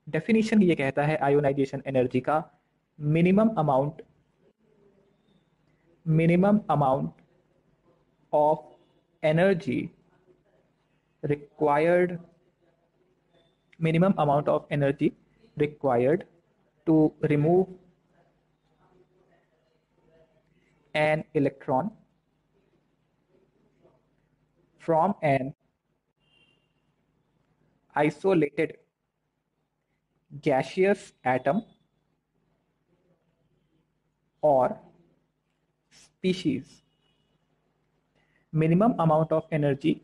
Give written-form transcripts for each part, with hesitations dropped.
Definition ये कहता है आयोनाइजेशन एनर्जी का minimum amount of energy required to remove an electron from an isolated gaseous atom or species. Minimum amount of energy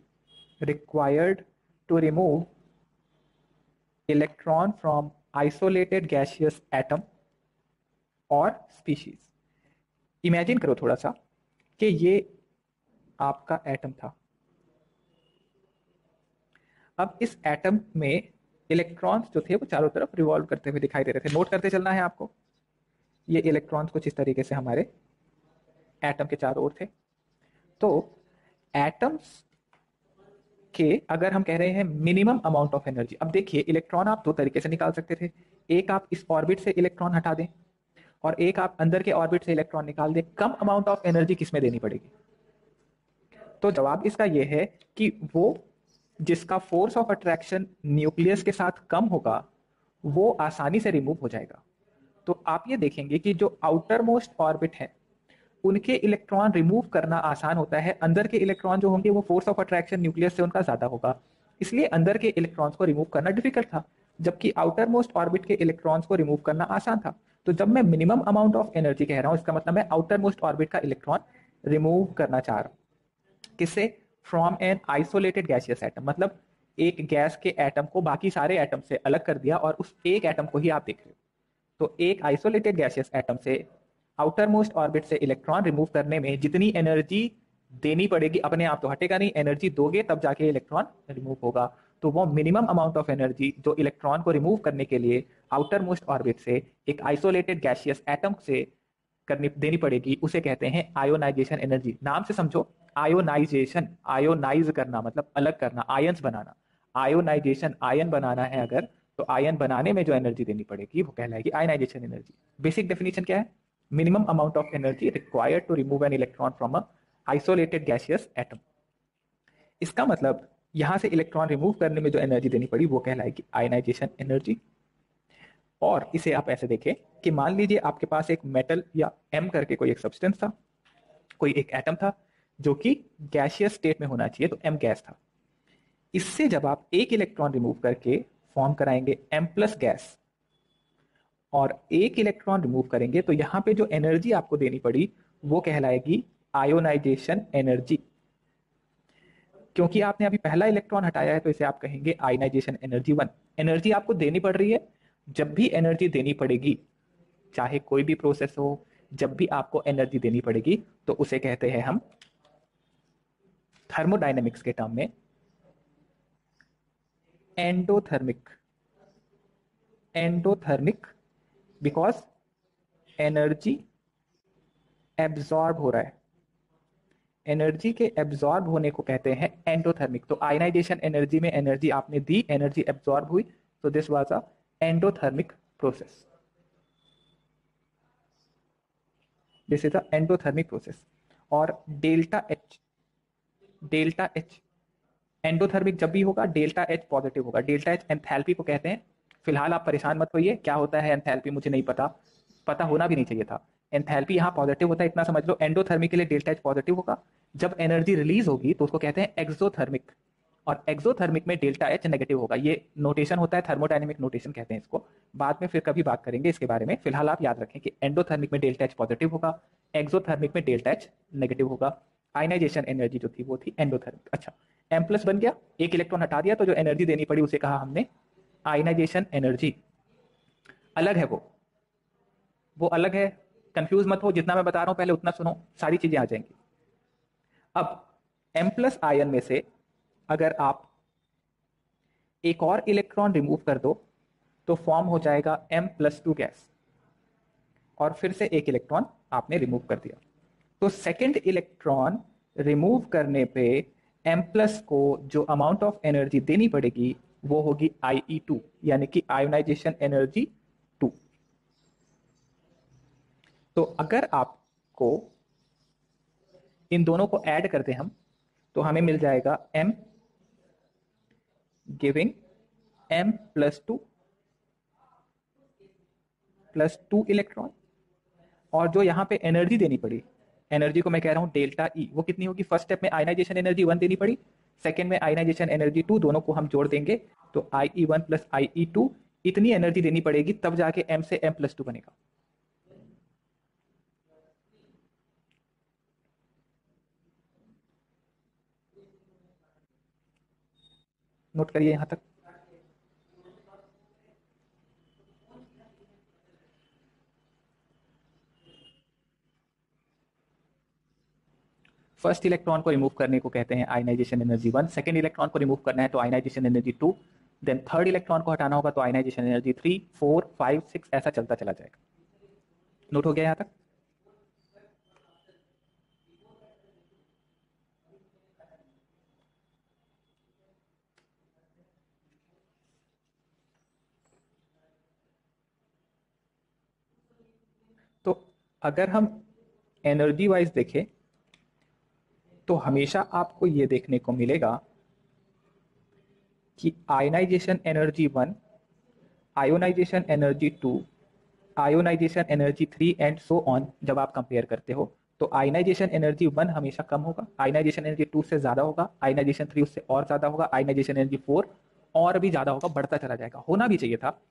required to remove electron from isolated gaseous atom or species. Imagine करो थोड़ा सा कि ये आपका atom था। अब इस atom में इलेक्ट्रॉन्स जो थे वो चारों तरफ रिवॉल्व करते हुए दिखाई दे रहे थे। नोट करते चलना है आपको। ये इलेक्ट्रॉन्स कुछ इस तरीके से हमारे एटम के चारों ओर थे। तो एटम्स के अगर हम कह रहे हैं मिनिमम अमाउंट ऑफ एनर्जी, अब देखिए इलेक्ट्रॉन आप दो तरीके से निकाल सकते थे। एक आप इस ऑर्बिट से इलेक्ट्रॉन हटा दें और एक आप अंदर के ऑर्बिट से इलेक्ट्रॉन निकाल दें। कम अमाउंट ऑफ एनर्जी किसमें देनी पड़ेगी? तो जवाब इसका यह है कि वो जिसका फोर्स ऑफ अट्रैक्शन न्यूक्लियस के साथ कम होगा वो आसानी से रिमूव हो जाएगा। तो आप ये देखेंगे कि जो आउटर मोस्ट ऑर्बिट है उनके इलेक्ट्रॉन रिमूव करना आसान होता है, अंदर के इलेक्ट्रॉन जो होंगे वो फोर्स ऑफ अट्रैक्शन न्यूक्लियस से उनका ज्यादा होगा, इसलिए अंदर के इलेक्ट्रॉन्स को रिमूव करना डिफिकल्ट था, जबकि आउटर मोस्ट ऑर्बिट के इलेक्ट्रॉन्स को रिमूव करना आसान था। तो जब मैं मिनिमम अमाउंट ऑफ एनर्जी कह रहा हूं इसका मतलब मैं आउटर मोस्ट ऑर्बिट का इलेक्ट्रॉन रिमूव करना चाह रहा हूं। किससे? From an isolated gaseous atom, मतलब एक गैस के एटम को बाकी सारे एटम से अलग कर दिया और उस एक एटम को ही आप देख रहे हो। तो एक आइसोलेटेड गैसियस एटम से आउटर मोस्ट ऑर्बिट से इलेक्ट्रॉन रिमूव करने में जितनी एनर्जी देनी पड़ेगी, अपने आप तो हटेगा नहीं, एनर्जी दोगे तब जाके इलेक्ट्रॉन रिमूव होगा। तो वो मिनिमम अमाउंट ऑफ एनर्जी जो इलेक्ट्रॉन को रिमूव करने के लिए आउटर मोस्ट ऑर्बिट से एक आइसोलेटेड गैसियस एटम से देनी पड़ेगी उसे कहते हैं आयोनाइजेशन एनर्जी। नाम से समझो, आयोनाइजेशन, आयोनाइज करना मतलब अलग करना, आयंस बनाना। आयोनाइजेशन आयन बनाना है अगर, तो आयन बनाने में जो एनर्जी देनी पड़ेगी वो कहलाएगी आयोनाइजेशन एनर्जी। बेसिक डेफिनेशन क्या है? Minimum amount of energy required to remove an electron from a isolated gaseous atom. इसका मतलब यहां से इलेक्ट्रॉन रिमूव करने में जो एनर्जी देनी पड़ी वो कहलाएगी आयोनाइजेशन एनर्जी। और इसे आप ऐसे देखें कि मान लीजिए आपके पास एक मेटल या एम करके कोई एक सब्सटेंस था, कोई एक एटम था जो कि गैसियस स्टेट में होना चाहिए, तो एम गैस था। इससे जब आप एक इलेक्ट्रॉन रिमूव करके फॉर्म कराएंगे एम प्लस गैस और एक इलेक्ट्रॉन रिमूव करेंगे तो यहां पे जो एनर्जी आपको देनी पड़ी वो कहलाएगी आयोनाइजेशन एनर्जी। क्योंकि आपने अभी पहला इलेक्ट्रॉन हटाया है तो इसे आप कहेंगे आयोनाइजेशन एनर्जी 1। एनर्जी आपको देनी पड़ रही है, जब भी एनर्जी देनी पड़ेगी चाहे कोई भी प्रोसेस हो, जब भी आपको एनर्जी देनी पड़ेगी तो उसे कहते हैं हम थर्मोडायनेमिक्स के टर्म में endothermic. Endothermic because energy absorb हो रहा है, एनर्जी के एब्जॉर्ब होने को कहते हैं एंडोथर्मिक। तो आयनाइजेशन एनर्जी में एनर्जी आपने दी, एनर्जी एब्जॉर्ब हुई, तो this was a endothermic process. This is a endothermic process. और delta H, delta H endothermic जब भी होगा डेल्टा एच पॉजिटिव होगा। डेल्टा एच एंथैल्पी को कहते हैं। फिलहाल आप परेशान मत होइए, क्या होता है एंथैल्पी मुझे नहीं पता, पता होना भी नहीं चाहिए था। एंथैल्पी यहाँ पॉजिटिव होता है, इतना समझ लो। एंडोथर्मिक के लिए डेल्टा एच पॉजिटिव होगा, जब एनर्जी रिलीज होगी तो उसको कहते हैं एक्सोथर्मिक, और एक्सोथर्मिक में डेल्टा एच नेगेटिव होगा। ये नोटेशन होता है, थर्मोडायनेमिक नोटेशन कहते हैं इसको। बाद में फिर कभी बात करेंगे इसके बारे में। फिलहाल आप याद रखें कि एंडोथर्मिक में डेल्टा एच पॉजिटिव होगा, एक्सोथर्मिक में डेल्टा एच नेगेटिव होगा। आयनाइजेशन एनर्जी जो थी वो थी एंडोथर्मिक। अच्छा, एम प्लस बन गया, एक इलेक्ट्रॉन हटा दिया तो जो एनर्जी देनी पड़ी उसे कहा हमने आयनाइजेशन एनर्जी। अलग है वो अलग है, कंफ्यूज मत हो, जितना मैं बता रहा हूं पहले उतना सुनो, सारी चीजें आ जाएंगी। अब एम प्लस आयन में से अगर आप एक और इलेक्ट्रॉन रिमूव कर दो तो फॉर्म हो जाएगा M+2 गैस, और फिर से एक इलेक्ट्रॉन आपने रिमूव कर दिया। तो सेकंड इलेक्ट्रॉन रिमूव करने पे M+ को जो अमाउंट ऑफ एनर्जी देनी पड़ेगी वो होगी IE2, यानी कि आयोनाइजेशन एनर्जी 2। तो अगर आपको इन दोनों को ऐड करते हम, तो हमें मिल जाएगा M गिविंग M +2 इलेक्ट्रॉन। और जो यहाँ पे एनर्जी देनी पड़ी, एनर्जी को मैं कह रहा हूँ डेल्टा ई, वो कितनी होगी? फर्स्ट स्टेप में आयनाइजेशन एनर्जी 1 देनी पड़ी, सेकेंड में आयनाइजेशन एनर्जी 2, दोनों को हम जोड़ देंगे तो IE1 + IE2 इतनी एनर्जी देनी पड़ेगी, तब जाके M से M+2 बनेगा। नोट करिए यहां तक। फर्स्ट इलेक्ट्रॉन को रिमूव करने को कहते हैं आयनाइजेशन एनर्जी 1, सेकेंड इलेक्ट्रॉन को रिमूव करना है तो ionization energy 2, then third electron को हटाना होगा तो आयनाइजेशन एनर्जी 3, 4, 5, 6 ऐसा चलता चला जाएगा। नोट हो गया यहां तक? तो अगर हम एनर्जी वाइज देखें तो हमेशा आपको यह देखने को मिलेगा कि ionization energy 1, ionization energy 2, ionization energy 3 and so on, जब आप कंपेयर करते हो तो आयनाइजेशन एनर्जी 1 हमेशा कम होगा, आयनाइजेशन एनर्जी 2 से ज्यादा होगा, आयनाइजेशन 3 उससे और ज्यादा होगा, आयनाइजेशन एनर्जी 4 और भी ज्यादा होगा, बढ़ता चला जाएगा। होना भी चाहिए था।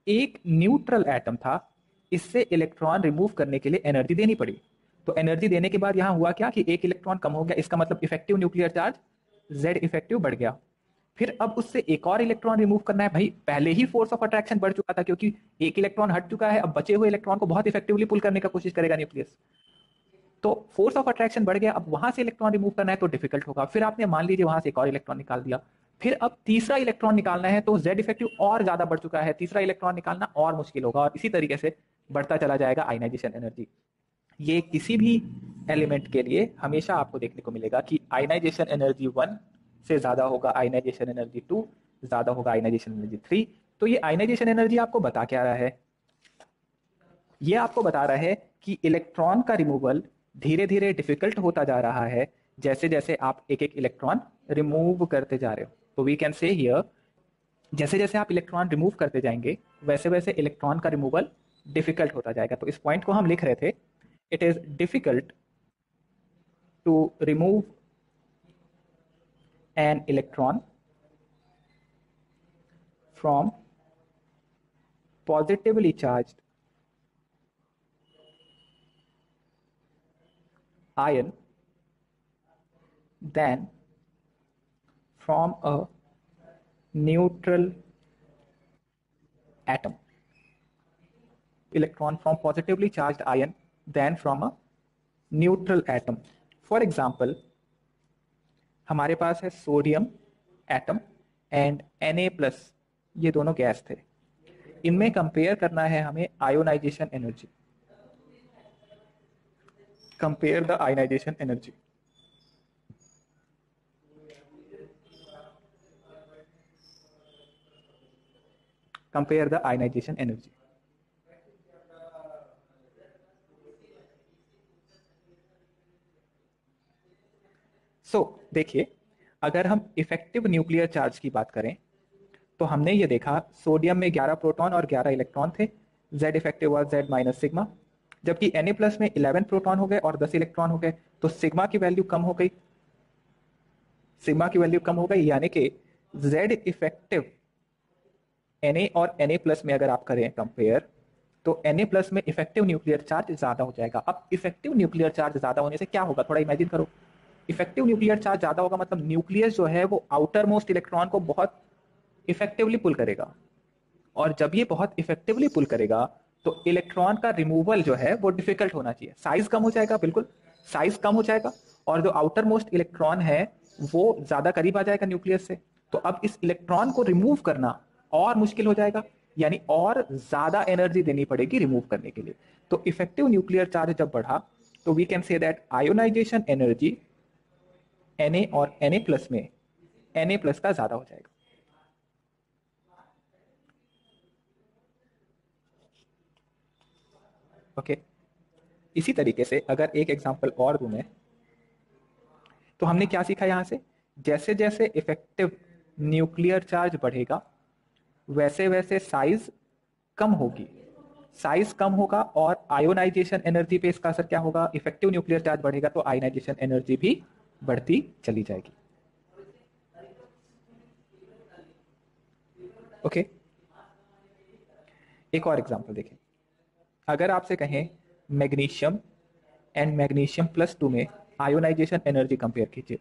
एक न्यूट्रल एटम था, इससे इलेक्ट्रॉन रिमूव करने के लिए एनर्जी देनी पड़ी। तो एनर्जी देने के बाद यहां हुआ क्या कि एक इलेक्ट्रॉन कम हो गया, इसका मतलब effective nuclear charge Z effective बढ़ गया। फिर अब उससे एक और इलेक्ट्रॉन रिमूव करना है। भाई पहले ही फोर्स ऑफ अट्रैक्शन बढ़ चुका था, क्योंकि एक इलेक्ट्रॉन हट चुका है, अब बचे हुए इलेक्ट्रॉन को बहुत इफेक्टिवली पुल करने का कोशिश करेगा न्यूक्लियस। तो फोर्स ऑफ अट्रैक्शन बढ़ गया, अब वहां से इलेक्ट्रॉन रिमूव करना है तो डिफिकल्ट होगा। फिर आपने मान लीजिए वहां से एक और इलेक्ट्रॉन निकाल दिया, फिर अब तीसरा इलेक्ट्रॉन निकालना है तो Z इफेक्टिव और ज्यादा बढ़ चुका है, तीसरा इलेक्ट्रॉन निकालना और मुश्किल होगा, और इसी तरीके से बढ़ता चला जाएगा आयनाइजेशन एनर्जी। ये किसी भी एलिमेंट के लिए हमेशा आपको देखने को मिलेगा कि आयनाइजेशन एनर्जी 1 से ज्यादा होगा आयनाइजेशन एनर्जी 2, ज्यादा होगा आयनाइजेशन एनर्जी 3। तो ये आयनाइजेशन एनर्जी आपको बता क्या रहा है? ये आपको बता रहा है कि इलेक्ट्रॉन का रिमूवल धीरे धीरे डिफिकल्ट होता जा रहा है, जैसे जैसे आप एक एक इलेक्ट्रॉन रिमूव करते जा रहे हो। तो वी कैन से हियर, जैसे जैसे आप इलेक्ट्रॉन रिमूव करते जाएंगे वैसे वैसे इलेक्ट्रॉन का रिमूवल डिफिकल्ट होता जाएगा। तो इस पॉइंट को हम लिख रहे थे, it is difficult to remove an electron from positively charged ion than from a neutral atom. Electron from positively charged ion than from a neutral atom. For example, हमारे पास है सोडियम एटम एंड Na+, ये दोनों gas थे। इनमें compare करना है हमें ionization energy. Compare the ionization energy. Compare the ionization energy. देखिए, अगर हम इफेक्टिव न्यूक्लियर चार्ज की बात करें तो हमने ये देखा सोडियम में 11 प्रोटॉन और 11 इलेक्ट्रॉन थे, Z इफेक्टिव और Z माइनस सिग्मा। जबकि Na+ में 11 प्रोटॉन हो गए और 10 इलेक्ट्रॉन हो गए, तो सिग्मा की वैल्यू कम हो गई, सिग्मा की वैल्यू कम हो गई, यानी कि Z इफेक्टिव Na और Na+ में अगर आप करें कंपेयर तो Na+ में इफेक्टिव न्यूक्लियर चार्ज ज्यादा हो जाएगा। अब इफेक्टिव न्यूक्लियर चार्ज ज्यादा होने से क्या होगा, थोड़ा इमेजिन करो। इफेक्टिव न्यूक्लियर चार्ज ज्यादा होगा मतलब न्यूक्लियस जो है वो आउटर मोस्ट इलेक्ट्रॉन को बहुत इफेक्टिवली पुल करेगा, और जब ये बहुत इफेक्टिवली पुल करेगा तो इलेक्ट्रॉन का रिमूवल जो है वो डिफिकल्ट होना चाहिए, साइज कम हो जाएगा, बिल्कुल साइज कम हो जाएगा, और जो आउटर मोस्ट इलेक्ट्रॉन है वो ज्यादा करीब आ जाएगा न्यूक्लियस से। तो अब इस इलेक्ट्रॉन को रिमूव करना और मुश्किल हो जाएगा, यानी और ज्यादा एनर्जी देनी पड़ेगी रिमूव करने के लिए। तो इफेक्टिव न्यूक्लियर चार्ज जब बढ़ा तो we can say that ionization energy Na और Na+ में Na+ का ज्यादा हो जाएगा। ओके, इसी तरीके से अगर एक एग्जांपल और दूं मैं, तो हमने क्या सीखा यहां से, जैसे जैसे इफेक्टिव न्यूक्लियर चार्ज बढ़ेगा वैसे वैसे साइज कम होगी, साइज कम होगा और आयोनाइजेशन एनर्जी पे इसका असर क्या होगा, इफेक्टिव न्यूक्लियर चार्ज बढ़ेगा तो आयोनाइजेशन एनर्जी भी बढ़ती चली जाएगी। ओके, एक और एग्जांपल देखें। अगर आपसे कहें मैग्नीशियम एंड मैग्नीशियम प्लस 2 में आयोनाइजेशन एनर्जी कंपेयर कीजिए,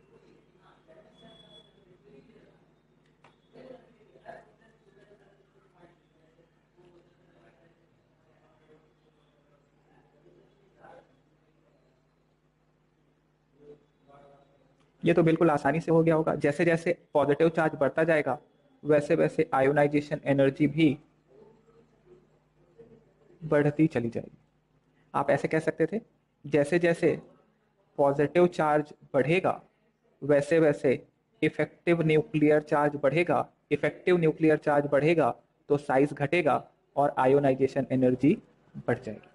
ये तो बिल्कुल आसानी से हो गया होगा। जैसे जैसे पॉजिटिव चार्ज बढ़ता जाएगा वैसे वैसे आयोनाइजेशन एनर्जी भी बढ़ती चली जाएगी। आप ऐसे कह सकते थे, जैसे जैसे पॉजिटिव चार्ज बढ़ेगा वैसे वैसे इफेक्टिव न्यूक्लियर चार्ज बढ़ेगा, इफेक्टिव न्यूक्लियर चार्ज बढ़ेगा तो साइज घटेगा और आयोनाइजेशन एनर्जी बढ़ जाएगी।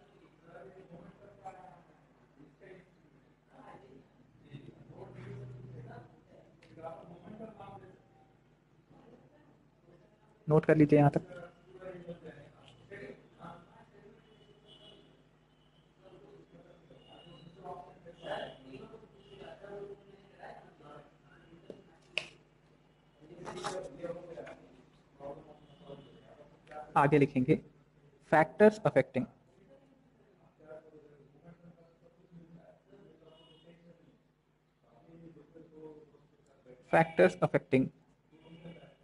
नोट कर लीजिए यहां तक। आगे लिखेंगे factors affecting factors affecting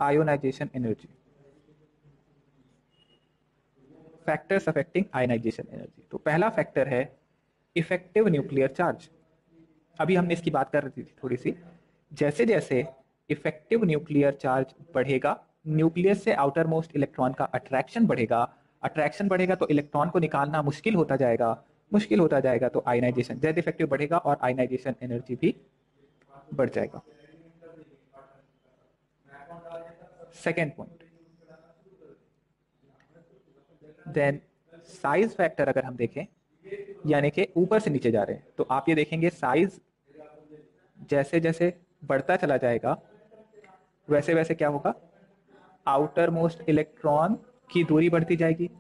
ionization energy, factors affecting ionization energy. तो पहला फैक्टर है इफेक्टिव न्यूक्लियर चार्ज। अभी हमने इसकी बात कर रही थी थोड़ी सी, जैसे जैसे इफेक्टिव न्यूक्लियर चार्ज बढ़ेगा, न्यूक्लियस से आउटर मोस्ट इलेक्ट्रॉन का अट्रैक्शन बढ़ेगा, अट्रैक्शन बढ़ेगा तो इलेक्ट्रॉन को निकालना मुश्किल होता जाएगा, मुश्किल होता जाएगा तो आयनाइजेशन, जेड इफेक्टिव बढ़ेगा और आयनाइजेशन एनर्जी भी बढ़ जाएगा। Second point, then size factor अगर हम देखें, यानी कि ऊपर से नीचे जा रहे हैं, तो आप ये देखेंगे साइज जैसे जैसे बढ़ता चला जाएगा वैसे वैसे क्या होगा, आउटर मोस्ट इलेक्ट्रॉन की दूरी बढ़ती जाएगी,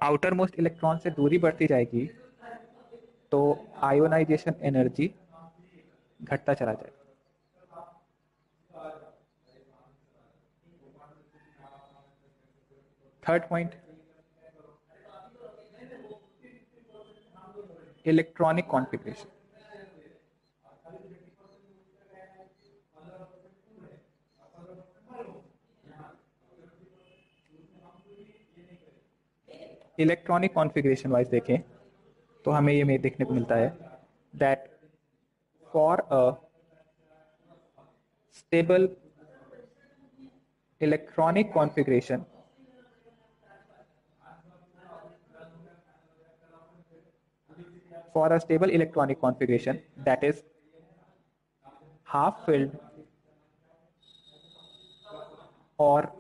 आउटर मोस्ट इलेक्ट्रॉन से दूरी बढ़ती जाएगी तो आयोनाइजेशन एनर्जी घटता चला जाएगा। Third point, electronic configuration. Electronic configuration wise देखें तो हमें ये देखने को मिलता है that for a stable electronic configuration for a stable electronic configuration that is half filled or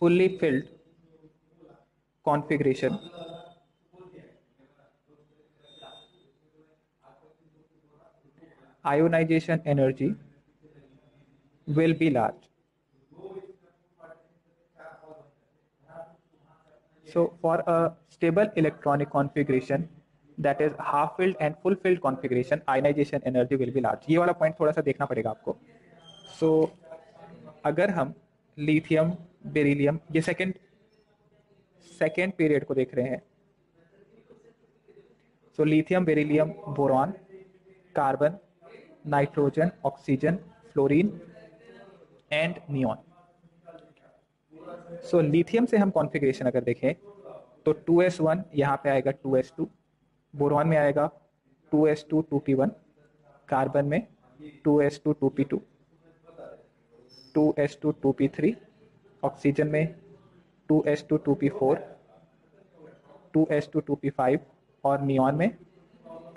fully filled configuration, ionization energy will be large. So for a stable electronic configuration that is half filled and full filled configuration, ionization energy will be large. ये वाला point थोड़ा सा देखना पड़ेगा आपको। सो अगर हम lithium beryllium, ये सेकेंड पीरियड को देख रहे हैं, so lithium beryllium boron carbon nitrogen oxygen fluorine and neon. So lithium से हम कॉन्फ़िगरेशन अगर देखें तो 2s1 यहाँ पे आएगा 2s2, बोरॉन में आएगा 2s2 2p1, कार्बन में 2s2 2p2, 2s2 2p3, oxygen में 2s2 2p4, 2s2 2p5 और नियॉन में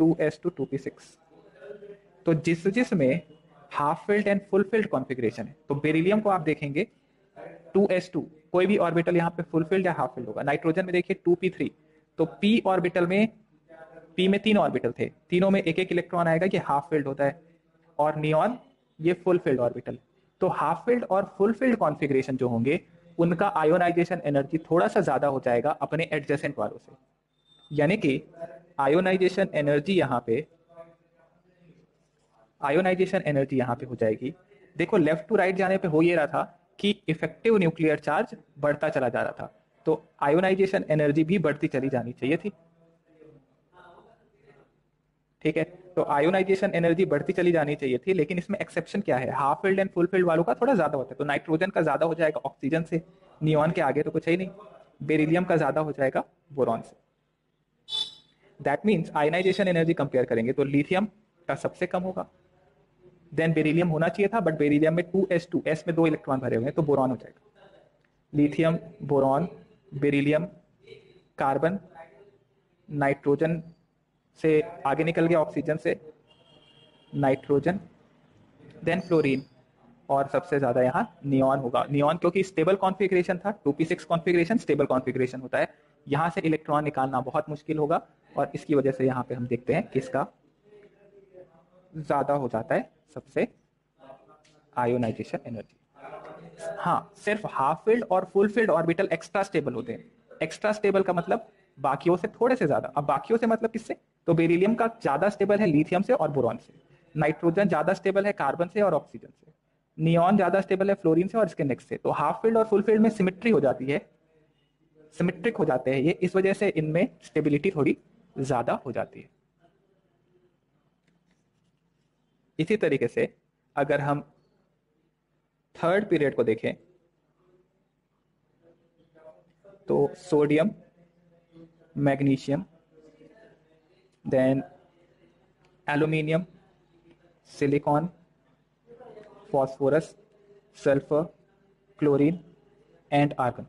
2s2 2p6। तो जिसमें half filled and full field configuration है, तो बेरिलियम को आप देखेंगे 2s2, कोई भी ऑर्बिटल यहाँ पे फुलफिल्ड या हाफ फिल्ड होगा। नाइट्रोजन में देखिए 2p3, तो p ऑर्बिटल में, p में 3 ऑर्बिटल थे, तीनों में एक एक इलेक्ट्रॉन आएगा, ये हाफ फिल्ड होता है। और नियॉन ये फुल फिल्ड ऑर्बिटल। तो हाफ फिल्ड और फुल फिल्ड कॉन्फ़िगरेशन जो होंगे उनका आयोनाइजेशन एनर्जी थोड़ा सा ज्यादा हो जाएगा अपने एडजेसेंट वालों से। यानी कि आयोनाइजेशन एनर्जी यहाँ पे, आयोनाइजेशन एनर्जी यहाँ पे हो जाएगी, देखो लेफ्ट टू राइट जाने पे हो ये रहा था कि इफेक्टिव न्यूक्लियर चार्ज बढ़ता चला जा रहा था, तो आयोनाइजेशन एनर्जी भी बढ़ती चली जानी चाहिए थी। ठीक है, तो आयोनाइजेशन एनर्जी बढ़ती चली जानी चाहिए थी, लेकिन इसमें एक्सेप्शन क्या है, half field and full field वालों का थोड़ा ज्यादा होता है। तो नाइट्रोजन का ज्यादा हो जाएगा ऑक्सीजन से, नियॉन के आगे तो कुछ है ही नहीं। बेरिलियम का ज्यादा हो जाएगा बोरॉन से। That means ionization energy compare करेंगे तो लिथियम का सबसे कम होगा, देन बेरिलियम होना चाहिए था, बट बेरिलियम में 2s2, s में 2 इलेक्ट्रॉन भरे हुए हैं तो बोरॉन हो जाएगा। Lithium, boron, beryllium, carbon, nitrogen से आगे निकल गया ऑक्सीजन से, नाइट्रोजन, देन फ्लोरीन, और सबसे ज्यादा यहाँ नियॉन होगा। नियॉन क्योंकि स्टेबल कॉन्फ़िगरेशन था, 2p6 कॉन्फ़िगरेशन स्टेबल कॉन्फ़िगरेशन होता है, यहाँ से इलेक्ट्रॉन निकालना बहुत मुश्किल होगा, और इसकी वजह से यहाँ पे हम देखते हैं किसका ज्यादा हो जाता है सबसे आयोनाइजेशन एनर्जी। हाँ, सिर्फ हाफ फील्ड और full filled orbital extra stable होते हैं। एक्स्ट्रा स्टेबल का मतलब बाकियों से थोड़े से ज्यादा। अब बाकियों से मतलब किससे, तो बेरिलियम का ज्यादा स्टेबल है लिथियम से और बोरॉन से, नाइट्रोजन ज्यादा स्टेबल है कार्बन से और ऑक्सीजन से, नियॉन ज्यादा स्टेबल है फ्लोरीन से और इसके नेक्स्ट से। तो हाफ फील्ड और फुल फील्ड में सिमिट्री हो जाती है, सिमिट्रिक हो जाते हैं ये, इस वजह से इनमें स्टेबिलिटी थोड़ी ज्यादा हो जाती है। इसी तरीके से अगर हम थर्ड पीरियड को देखें तो sodium, magnesium, then aluminium, silicon, phosphorus, sulphur, chlorine and argon.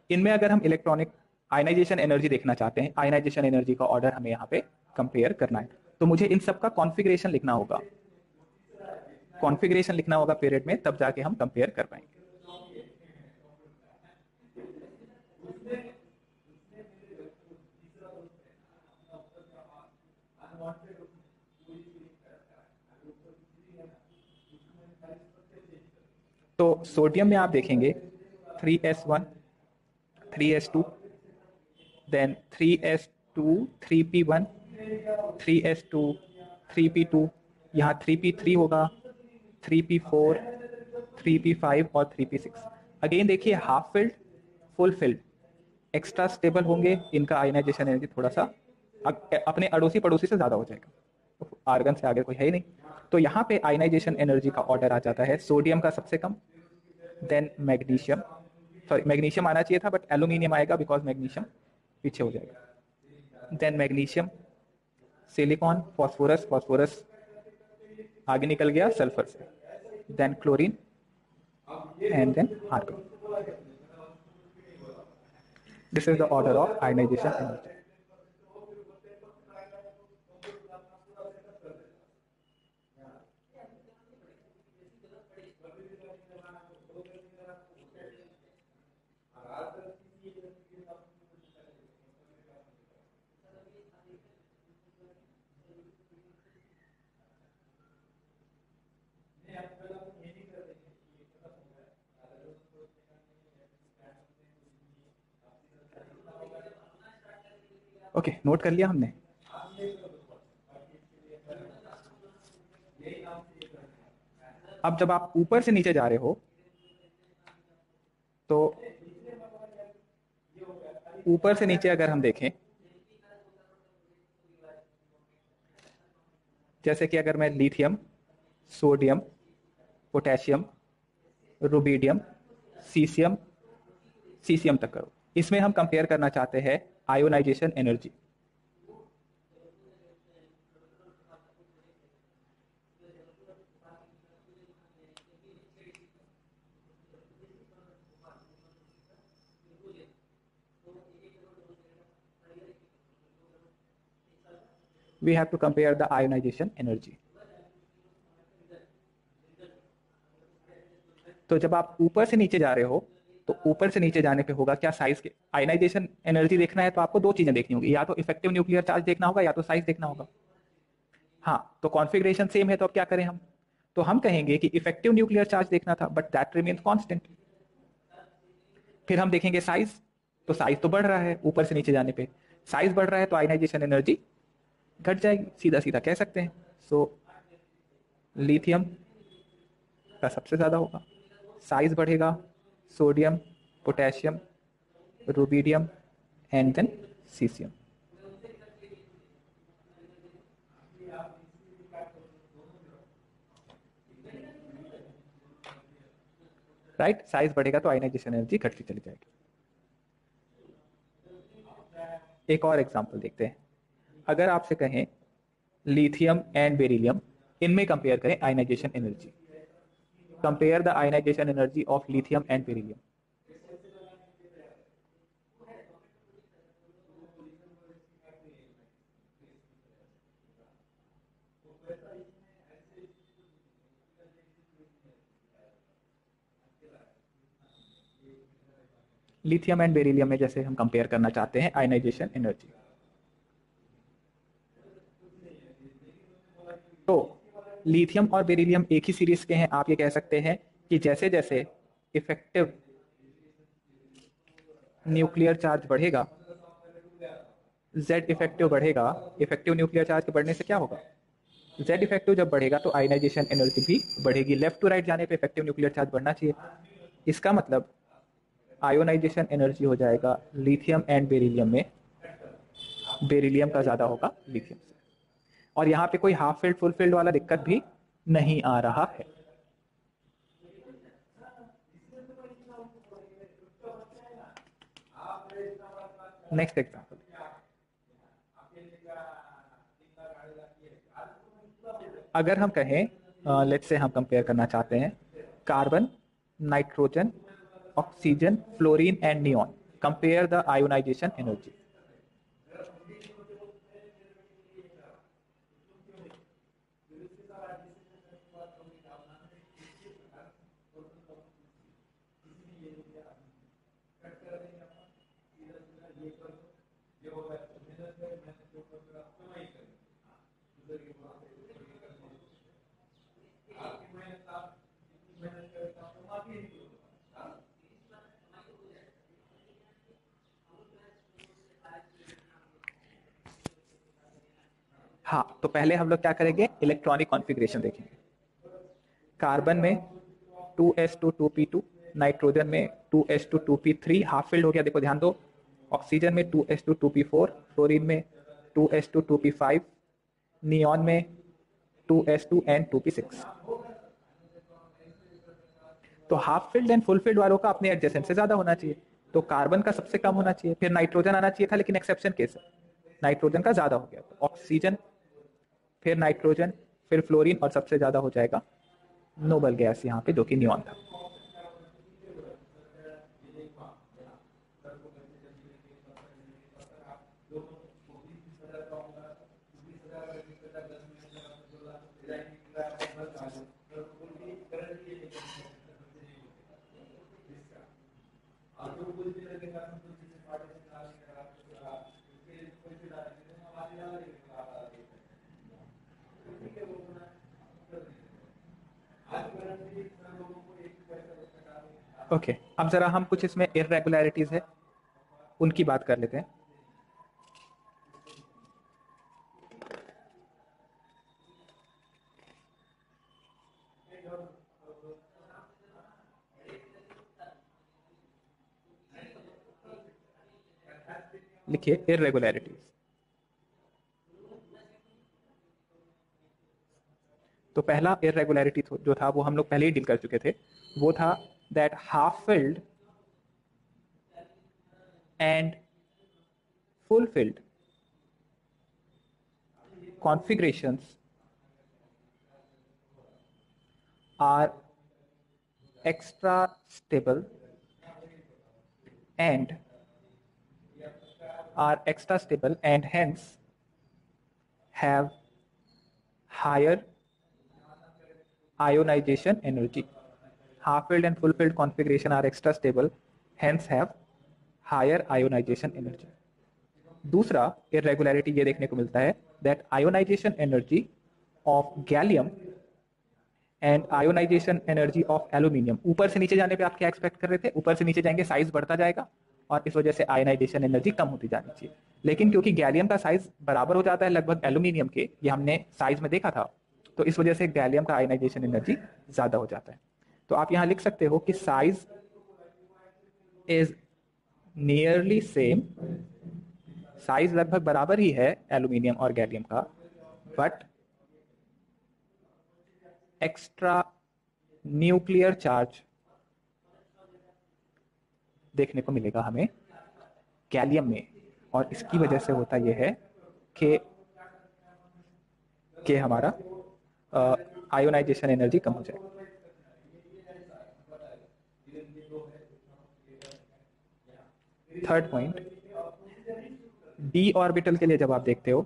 इनमें अगर हम इलेक्ट्रॉनिक आयनाइजेशन एनर्जी देखना चाहते हैं, आयनाइजेशन एनर्जी का ऑर्डर हमें यहाँ पे कंपेयर करना है, तो मुझे इन सब का कॉन्फ़िगरेशन लिखना होगा, कॉन्फ़िगरेशन लिखना होगा पीरियड में, तब जाके हम कंपेयर कर पाएंगे। तो सोडियम में आप देखेंगे 3s1, 3s2, then 3s2, 3p1, 3s2, 3p2, यहाँ 3p3 होगा, 3p4, 3p5 और 3p6। अगेन देखिए half filled, full field extra stable होंगे, इनका आयनाइजेशन एनर्जी थोड़ा सा अपने अड़ोसी पड़ोसी से ज्यादा हो जाएगा, तो आर्गन से आगे कोई है ही नहीं। तो यहाँ पे आयनाइजेशन एनर्जी का ऑर्डर आ जाता है, सोडियम का सबसे कम, देन मैग्नीशियम, सॉरी मैग्नीशियम आना चाहिए था बट एल्यूमिनियम आएगा बिकॉज मैग्नीशियम पीछे हो जाएगा, then magnesium, silicon, phosphorus, phosphorus आगे निकल गया सल्फर से, then chlorine and then argon. This is the order of ionization energy. Okay, note कर लिया हमने। अब जब आप ऊपर से नीचे जा रहे हो तो ऊपर से नीचे अगर हम देखें, जैसे कि अगर मैं lithium, sodium, potassium, rubidium, caesium, caesium तक करो, इसमें हम कंपेयर करना चाहते हैं ionization energy. we have to compare the ionization energy. तो जब आप ऊपर से नीचे जा रहे हो तो ऊपर से नीचे जाने पे होगा क्या, साइज के आयनाइजेशन एनर्जी देखना है तो आपको दो चीजें देखनी होगी, या तो इफेक्टिव न्यूक्लियर चार्ज देखना होगा या तो साइज देखना होगा। हाँ, तो कॉन्फ़िगरेशन सेम है तो अब क्या करें हम, तो हम कहेंगे कि इफेक्टिव न्यूक्लियर चार्ज देखना था बट दैट रिमेन्स कांस्टेंट। फिर हम देखेंगे साइज, तो साइज तो बढ़ रहा है ऊपर से नीचे जाने पे, साइज बढ़ रहा है तो आयनाइजेशन एनर्जी घट जाएगी, सीधा सीधा कह सकते हैं। सो लिथियम का सबसे ज्यादा होगा, साइज बढ़ेगा, sodium, potassium, rubidium and then caesium. Right, size बढ़ेगा तो आयनाइजेशन एनर्जी घटती चली जाएगी। एक और एग्जांपल देखते हैं, अगर आपसे कहें लिथियम एंड बेरिलियम, इनमें कंपेयर करें ionization energy, compare the ionization energy of lithium and beryllium. Lithium and beryllium में जैसे हम कंपेयर करना चाहते हैं आयनाइजेशन एनर्जी, तो लिथियम और बेरिलियम एक ही सीरीज के हैं। आप ये कह सकते हैं कि जैसे जैसे इफेक्टिव न्यूक्लियर चार्ज बढ़ेगा, जेड इफेक्टिव बढ़ेगा, इफेक्टिव न्यूक्लियर चार्ज के बढ़ने से क्या होगा, जेड इफेक्टिव जब बढ़ेगा तो आयनाइजेशन एनर्जी भी बढ़ेगी। लेफ्ट टू राइट जाने पे इफेक्टिव न्यूक्लियर चार्ज बढ़ना चाहिए, इसका मतलब आयोनाइजेशन एनर्जी हो जाएगा लिथियम एंड बेरिलियम में, बेरिलियम का ज्यादा होगा लिथियम से। और यहाँ पे कोई हाफ फील्ड फुल फील्ड वाला दिक्कत भी नहीं आ रहा है। नेक्स्ट एग्जांपल, अगर हम कहें लेट्स से हम कंपेयर करना चाहते हैं carbon, nitrogen, oxygen, fluorine and neon, compare the ionization energy. हाँ, तो पहले हम लोग क्या करेंगे, इलेक्ट्रॉनिक कॉन्फ़िगरेशन देखेंगे। कार्बन में 2s2 2p2, नाइट्रोजन में 2s2 2p3, हाफ फील्ड हो गया, देखो ध्यान दो। ऑक्सीजन में 2s2 2p4, फ्लोरीन में 2s2 2p5, नियॉन में 2s2 एंड 2p6। तो half field and full field वालों का अपने एडजेसेंट से ज्यादा होना चाहिए, तो कार्बन का सबसे कम होना चाहिए, फिर नाइट्रोजन आना चाहिए था, लेकिन एक्सेप्शन केस है, नाइट्रोजन का ज्यादा हो गया, तो ऑक्सीजन, फिर नाइट्रोजन, फिर फ्लोरीन, और सबसे ज्यादा हो जाएगा नोबल गैस यहाँ पे जो कि नियॉन था। ओके, अब जरा हम कुछ इसमें इरेगुलरिटीज है उनकी बात कर लेते हैं। लिखिए इरेगुलरिटीज। तो पहला इरेगुलरिटी जो था वो हम लोग पहले ही डील कर चुके थे, वो था that half filled and full field configurations are extra stable and hence have higher ionization energy. Half-filled and full-filled configuration are extra stable, hence have higher ionization energy. दूसरा irregularity ये देखने को मिलता है that ionization energy of gallium and ionization energy of aluminium, ऊपर से नीचे जाने पे आप क्या एक्सपेक्ट कर रहे थे, ऊपर से नीचे जाएंगे साइज बढ़ता जाएगा और इस वजह से आयोनाइजेशन एनर्जी कम होती जानी चाहिए, लेकिन क्योंकि गैलियम का साइज बराबर हो जाता है लगभग एल्यूमिनियम के, ये हमने साइज में देखा था, तो इस वजह से गैलियम का आयोनाइजेशन एनर्जी ज्यादा हो जाता है। तो आप यहां लिख सकते हो कि size is nearly same, size लगभग बराबर ही है एल्यूमिनियम और गैलियम का, बट एक्स्ट्रा न्यूक्लियर चार्ज देखने को मिलेगा हमें गैलियम में, और इसकी वजह से होता यह है कि हमारा आयोनाइजेशन एनर्जी कम हो जाएगी। थर्ड पॉइंट, डी ऑर्बिटल के लिए जब आप देखते हो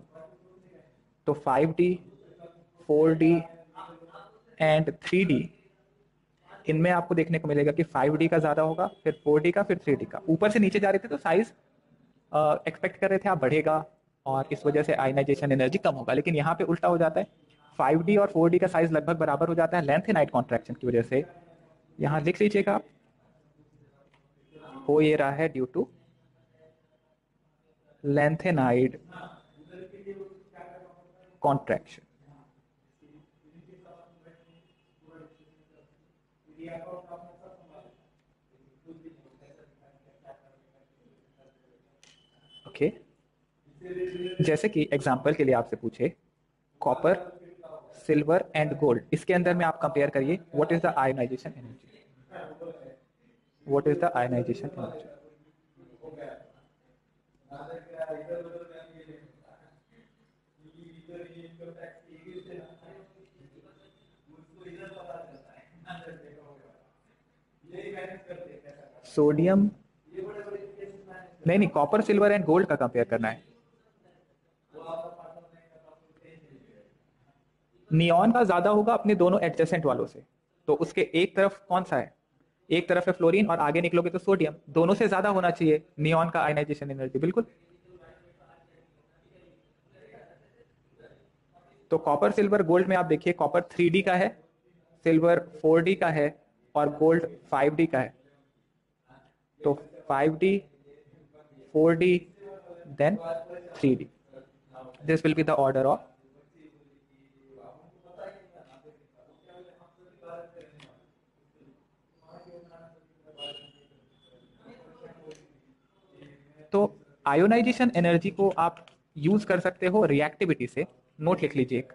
तो 5d, 4d एंड 3d, इनमें आपको देखने को मिलेगा कि 5d का ज्यादा होगा, फिर 4d का, फिर 3d का। ऊपर से नीचे जा रहे थे तो साइज एक्सपेक्ट कर रहे थे आप बढ़ेगा और इस वजह से आयनाइजेशन एनर्जी कम होगा, लेकिन यहाँ पे उल्टा हो जाता है, 5d और 4d का साइज लगभग बराबर हो जाता है लेंथेनाइड कॉन्ट्रैक्शन की वजह से। यहाँ लिख लीजिएगा आप, हो ये रहा है due to lanthanide contraction. Okay, जैसे कि एग्जांपल के लिए आपसे पूछे कॉपर, सिल्वर एंड गोल्ड, इसके अंदर में आप कंपेयर करिए what is the ionization energy, what is the ionization energy. Sodium नहीं, कॉपर, सिल्वर एंड गोल्ड का कंपेयर करना है। नियॉन का ज्यादा होगा अपने दोनों एडजेसेंट वालों से, तो उसके एक तरफ कौन सा है, एक तरफ है फ्लोरीन और आगे निकलोगे तो सोडियम, दोनों से ज्यादा होना चाहिए नियॉन का आयनाइजेशन एनर्जी, बिल्कुल। तो कॉपर, सिल्वर, गोल्ड में आप देखिए कॉपर 3d का है, सिल्वर 4d का है और गोल्ड 5d का है। तो 5d, 4d, then 3d, this will be the order of तो आयोनाइजेशन एनर्जी को आप यूज कर सकते हो रिएक्टिविटी से, नोट लिख लीजिए एक,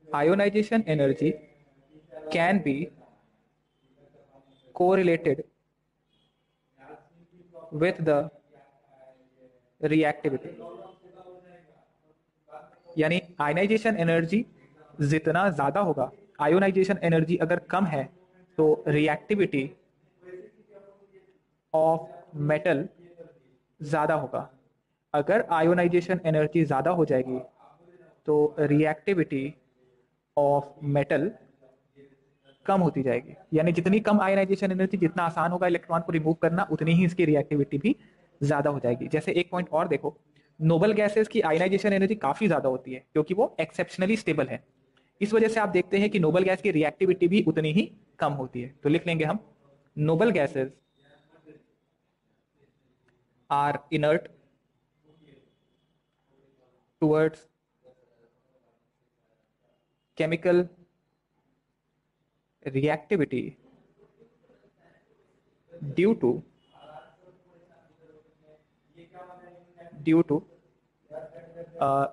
ionization energy can be correlated with the reactivity, यानी आयोनाइजेशन एनर्जी जितना ज्यादा होगा, आयोनाइजेशन एनर्जी अगर कम है तो रिएक्टिविटी ऑफ मेटल ज्यादा होगा। अगर आयोनाइजेशन एनर्जी ज्यादा हो जाएगी तो रिएक्टिविटी ऑफ मेटल कम होती जाएगी, यानी जितनी कम आयोनाइजेशन एनर्जी, जितना आसान होगा इलेक्ट्रॉन को रिमूव करना, उतनी ही इसकी रिएक्टिविटी भी ज्यादा हो जाएगी। जैसे एक पॉइंट और देखो, नोबल गैसेस की आयोनाइजेशन एनर्जी काफी ज्यादा होती है क्योंकि वो एक्सेप्शनली स्टेबल है, इस वजह से आप देखते हैं कि नोबल गैस की रिएक्टिविटी भी उतनी ही कम होती है। तो लिख लेंगे हम, noble gases are inert towards chemical reactivity due to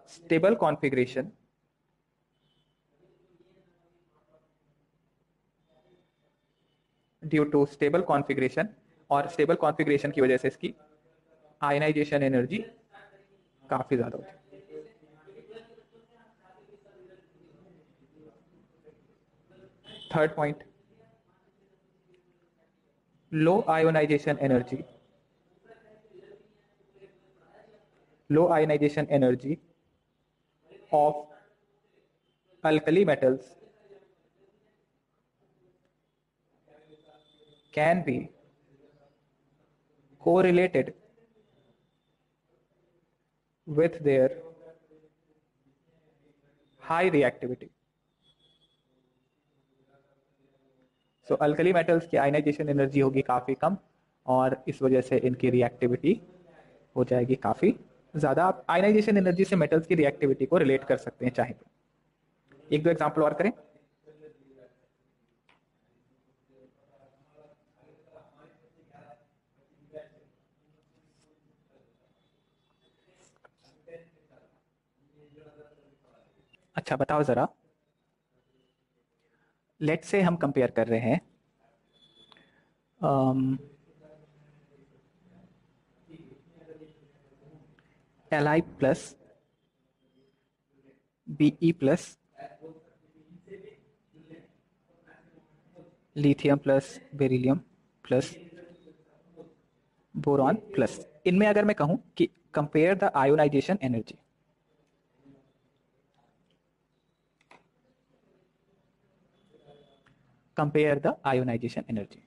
stable configuration और स्टेबल कॉन्फ़िगरेशन की वजह से इसकी आयनाइजेशन एनर्जी काफी ज्यादा होती है। Third point, low ionization energy low ionization energy of alkali metals can be correlated with their high reactivity. So alkali metals की आयनाइजेशन एनर्जी होगी काफ़ी कम और इस वजह से इनकी रिएक्टिविटी हो जाएगी काफ़ी ज़्यादा। आप आयनाइजेशन एनर्जी से मेटल्स की रिएक्टिविटी को रिलेट कर सकते हैं चाहे तो। एक दो एग्जाम्पल और करें। अच्छा बताओ ज़रा, लेट से हम कंपेयर कर रहे हैं Li plus Be plus lithium plus beryllium plus boron plus. इनमें अगर मैं कहूं कि compare the ionization energy, compare the ionization energy,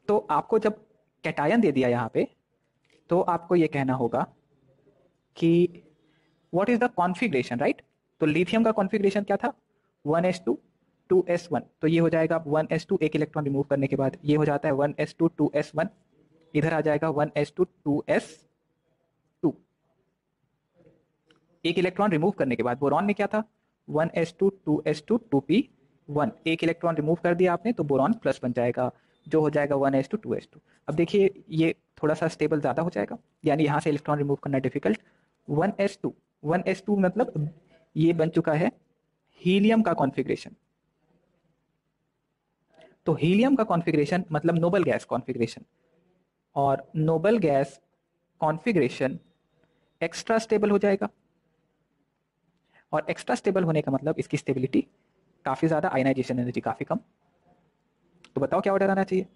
तो आपको जब कैटायन दे दिया यहां पे तो आपको ये कहना होगा कि what is the configuration, right. तो लिथियम का कॉन्फ़िगरेशन क्या था, 1s2 2s1, तो ये हो जाएगा 1s2, एक इलेक्ट्रॉन रिमूव करने के बाद ये हो जाता है 1s2 2s1, इधर आ जाएगा 1s2 2s2, एक इलेक्ट्रॉन रिमूव करने के बाद। बोरॉन में क्या था, 1s2 2s2 2p1, एक इलेक्ट्रॉन रिमूव कर दिया आपने तो बोरॉन प्लस बन जाएगा जो हो जाएगा 1s2 2s2। अब देखिए ये थोड़ा सा स्टेबल ज़्यादा हो जाएगा, यानी यहाँ से इलेक्ट्रॉन रिमूव करना डिफिकल्ट। 1s2 मतलब ये बन चुका है हीलियम का कॉन्फ़िगरेशन। तो हीलियम का कॉन्फ़िगरेशन मतलब नोबल गैस कॉन्फ़िगरेशन, और Nobel gas configuration extra stable हो जाएगा, और एक्स्ट्रा स्टेबल होने का मतलब इसकी स्टेबिलिटी काफ़ी ज़्यादा, आयनाइजेशन एनर्जी काफ़ी कम। तो बताओ क्या ऑर्डर आना चाहिए।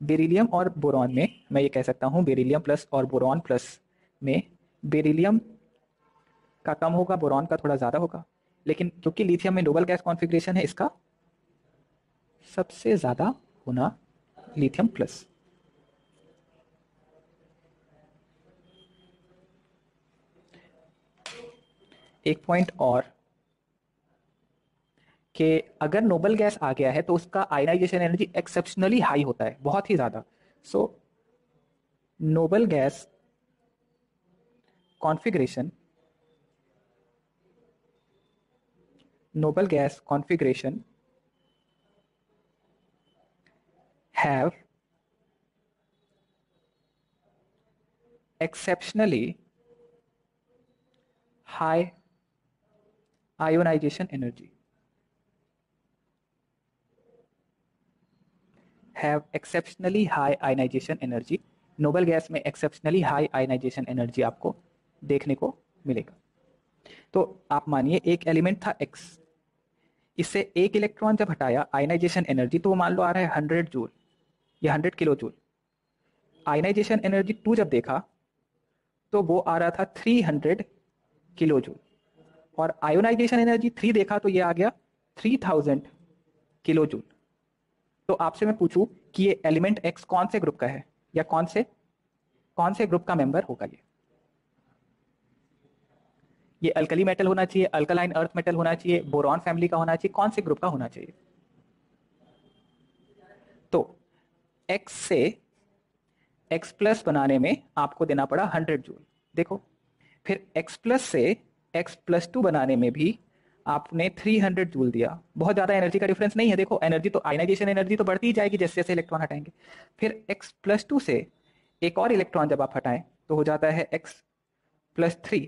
बेरिलियम और बोरॉन में मैं ये कह सकता हूँ बेरिलियम प्लस और बोरॉन प्लस में बेरिलियम का कम होगा, बोरॉन का थोड़ा ज़्यादा होगा, लेकिन क्योंकि लिथियम में नोबल गैस कॉन्फ़िगरेशन है इसका सबसे ज़्यादा होना लिथियम प्लस। एक पॉइंट और कि अगर नोबल गैस आ गया है तो उसका आयनाइजेशन एनर्जी एक्सेप्शनली हाई होता है, बहुत ही ज़्यादा। So noble gas configuration, noble gas configuration have exceptionally high ionization energy, have exceptionally high ionization energy। Noble gas में एक्सेप्शनली हाई आयनाइजेशन एनर्जी आपको देखने को मिलेगा। तो आप मानिए एक एलिमेंट था X, इससे एक इलेक्ट्रॉन जब हटाया आयनाइजेशन एनर्जी तो मान लो आ रहा है 100 जूल या 100 किलो जूल। आयनाइजेशन एनर्जी 2 जब देखा तो वो आ रहा था 300 किलो जूल, और आयोनाइजेशन एनर्जी 3 देखा तो ये आ गया 3000 किलो जूल। तो आपसे मैं पूछूं कि ये एलिमेंट X कौन से ग्रुप का है, या कौन से ग्रुप का मेंबर होगा। ये अल्कली मेटल होना चाहिए, अल्कलाइन अर्थ मेटल होना चाहिए, बोरॉन फैमिली का होना चाहिए, कौन से ग्रुप का होना चाहिए। तो X से X प्लस बनाने में आपको देना पड़ा 100 जूल। देखो फिर X प्लस से X प्लस 2 बनाने में भी आपने 300 जूल दिया, बहुत ज़्यादा एनर्जी का डिफरेंस नहीं है। देखो एनर्जी तो आयनाइजेशन एनर्जी तो बढ़ती ही जाएगी जैसे जैसे इलेक्ट्रॉन हटाएंगे। फिर X प्लस 2 से एक और इलेक्ट्रॉन जब आप हटाएं तो हो जाता है X प्लस 3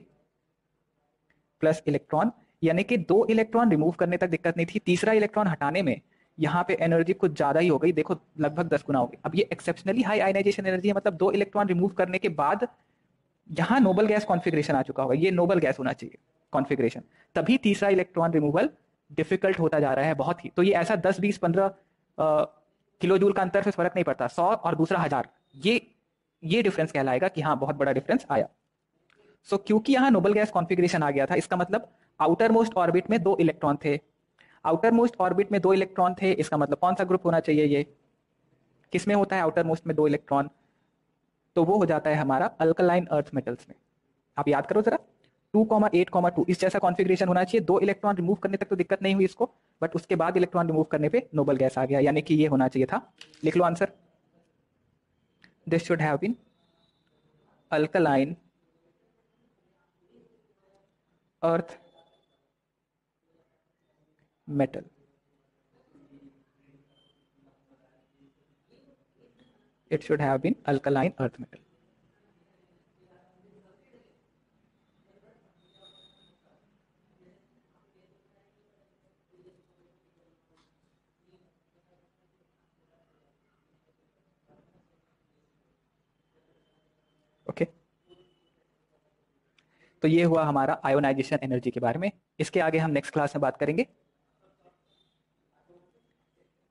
प्लस इलेक्ट्रॉन, यानी कि 2 इलेक्ट्रॉन रिमूव करने तक दिक्कत नहीं थी, तीसरा इलेक्ट्रॉन हटाने में यहाँ पे एनर्जी कुछ ज्यादा ही हो गई, देखो लगभग 10 गुना हो गई। अब ये एक्सेप्शनली हाई आयनाइजेशन एनर्जी है, मतलब 2 इलेक्ट्रॉन रिमूव करने के बाद यहाँ नोबल गैस कॉन्फ़िगरेशन आ चुका होगा, ये नोबल गैस होना चाहिए कॉन्फ़िगरेशन, तभी तीसरा इलेक्ट्रॉन रिमूवल डिफिकल्ट होता जा रहा है बहुत ही। तो ये ऐसा 10 20 15 किलो जूल का अंतर से फर्क नहीं पड़ता, 100 और दूसरा 1000, ये डिफरेंस कहलाएगा कि हाँ बहुत बड़ा डिफरेंस आया। सो क्योंकि यहाँ नोबल गैस कॉन्फ़िगरेशन आ गया था, इसका मतलब आउटर मोस्ट ऑर्बिट में 2 इलेक्ट्रॉन थे। आउटर मोस्ट ऑर्बिट में 2 इलेक्ट्रॉन थे, इसका मतलब कौन सा ग्रुप होना चाहिए? ये किसमें होता है आउटर मोस्ट में 2 इलेक्ट्रॉन? तो वो हो जाता है हमारा अल्कलाइन अर्थ मेटल्स में। आप याद करो जरा, 2,8,2 इस जैसा कॉन्फ़िगरेशन होना चाहिए। 2 इलेक्ट्रॉन रिमूव करने तक तो दिक्कत नहीं हुई इसको, बट उसके बाद इलेक्ट्रॉन रिमूव करने पे नोबल गैस आ गया, यानी कि ये होना चाहिए था। लिख लो answer, this should have been alkaline earth metal. It should have been alkaline earth metal. Okay, तो ये हुआ हमारा आयोनाइजेशन एनर्जी के बारे में। इसके आगे हम नेक्स्ट क्लास में बात करेंगे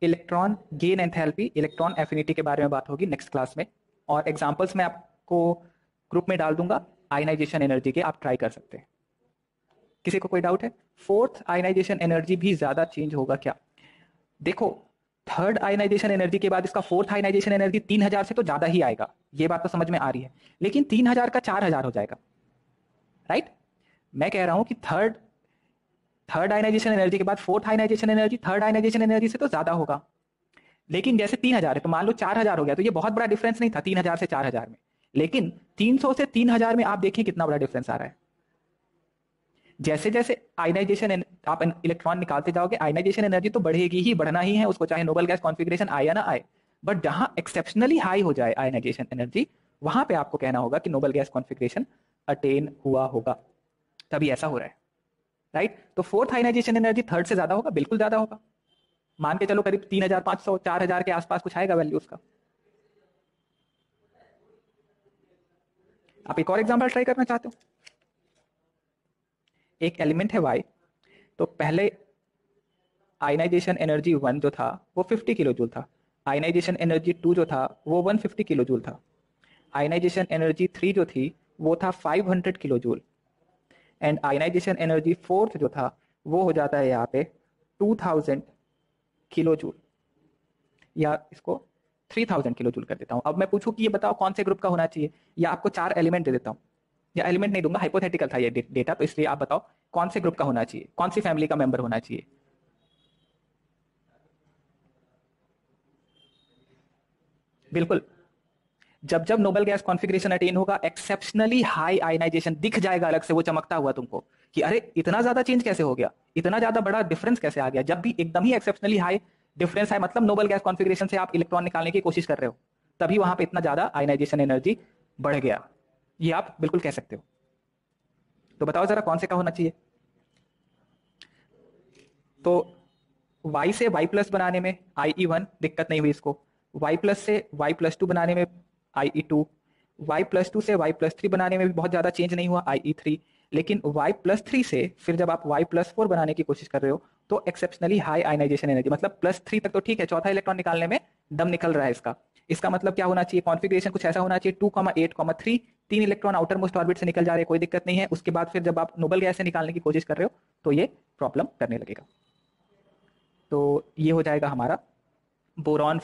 electron gain enthalpy, electron affinity के बारे में बात होगी नेक्स्ट क्लास में, और एग्जांपल्स मैं आपको ग्रुप में डाल दूंगा आयनाइजेशन एनर्जी के, आप ट्राई कर सकते हैं। किसी को कोई डाउट है? फोर्थ आयनाइजेशन एनर्जी भी ज्यादा चेंज होगा क्या? देखो, थर्ड आयनाइजेशन एनर्जी के बाद इसका फोर्थ आयनाइजेशन एनर्जी 3000 से तो ज्यादा ही आएगा, ये बात तो समझ में आ रही है, लेकिन 3000 का 4000 हो जाएगा, राइट? मैं कह रहा हूं कि थर्ड आयनाइजेशन एनर्जी के बाद fourth ionization energy third ionization energy से तो ज्यादा होगा, लेकिन जैसे 3000 है तो मान लो 4000 हो गया, तो ये बहुत बड़ा डिफरेंस नहीं था 3000 से 4000 में, लेकिन 300 से 3000 में आप देखिए कितना बड़ा डिफरेंस आ रहा है। जैसे जैसे आयनाइजेशन आप इलेक्ट्रॉन निकालते जाओगे, आयनाइजेशन एनर्जी तो बढ़ेगी ही, बढ़ना ही है उसको, चाहे नोबल गैस कॉन्फ़िगरेशन आए या ना आए, बट जहां एक्सेप्शनली हाई हो जाए आयनाइजेशन एनर्जी, वहां पे आपको कहना होगा कि नोबल गैस कॉन्फ़िगरेशन अटेन हुआ होगा, तभी ऐसा हो रहा है, राइट? तो फोर्थ आयनाइजेशन एनर्जी थर्ड से ज्यादा होगा, बिल्कुल ज्यादा होगा, मान के चलो करीब 3500 4000 के आसपास कुछ आएगा वैल्यू उसका। आप एक और एग्जांपल ट्राई करना चाहते हो? एक एलिमेंट है Y, तो पहले आयनाइजेशन एनर्जी 1 जो था वो 50 किलो जूल था, आयनाइजेशन एनर्जी 2 जो था वो 150 किलो जूल था, आयनाइजेशन एनर्जी 3 जो थी वो था 500 kilo joule, and ionization energy 4 जो था वो हो जाता है यहाँ पे 2000 किलो जूल, या इसको 3000 किलो जूल कर देता हूं। अब मैं पूछूं कि ये बताओ कौन से ग्रुप का होना चाहिए, या आपको 4 एलिमेंट दे देता हूं, या एलिमेंट नहीं दूंगा, हाइपोथेटिकल था ये डेटा, तो इसलिए आप बताओ कौन से ग्रुप का होना चाहिए, कौन सी फैमिली का मेंबर होना चाहिए? बिल्कुल, जब जब नोबल गैस कॉन्फ़िगरेशन अटेन होगा, एक्सेप्शनली हाई आयनाइजेशन दिख जाएगा अलग से, वो चमकता हुआ तुमको कि अरे इतना ज्यादा चेंज कैसे हो गया, इतना ज्यादा बड़ा डिफरेंस कैसे आ गया। जब भी एकदम ही एक्सेप्शनली हाई डिफरेंस है, मतलब नोबल गैस कॉन्फ़िगरेशन से आप इलेक्ट्रॉन निकालने की कोशिश कर रहे हो, तभी वहां पे इतना ज्यादा आयनाइजेशन एनर्जी बढ़ गया, ये आप बिल्कुल कह सकते हो। तो बताओ जरा कौन से का होना चाहिए? तो y से y प्लस बनाने में IE1 दिक्कत नहीं हुई इसको, y प्लस से y प्लस टू बनाने में IE2, y प्लस टू से y प्लस थ्री बनाने में भी बहुत ज्यादा चेंज नहीं हुआ IE3, लेकिन y प्लस थ्री से फिर जब आप y प्लस फोर बनाने की कोशिश कर रहे हो तो एक्सेप्शनली हाई आयनाइजेशन एनर्जी, मतलब प्लस थ्री तक तो ठीक है, चौथा इलेक्ट्रॉन निकालने में दम निकल रहा है इसका मतलब क्या होना चाहिए? कॉन्फ़िगरेशन कुछ ऐसा होना चाहिए 2,8,3, 3 इलेक्ट्रॉन आउटर मोस्ट ऑर्बिट से निकल जा रहे हैं, कोई दिक्कत नहीं है, उसके बाद फिर जब आप नोबल गैस से निकालने की कोशिश कर रहे हो तो ये प्रॉब्लम करने लगेगा। तो ये हो जाएगा हमारा बोरॉन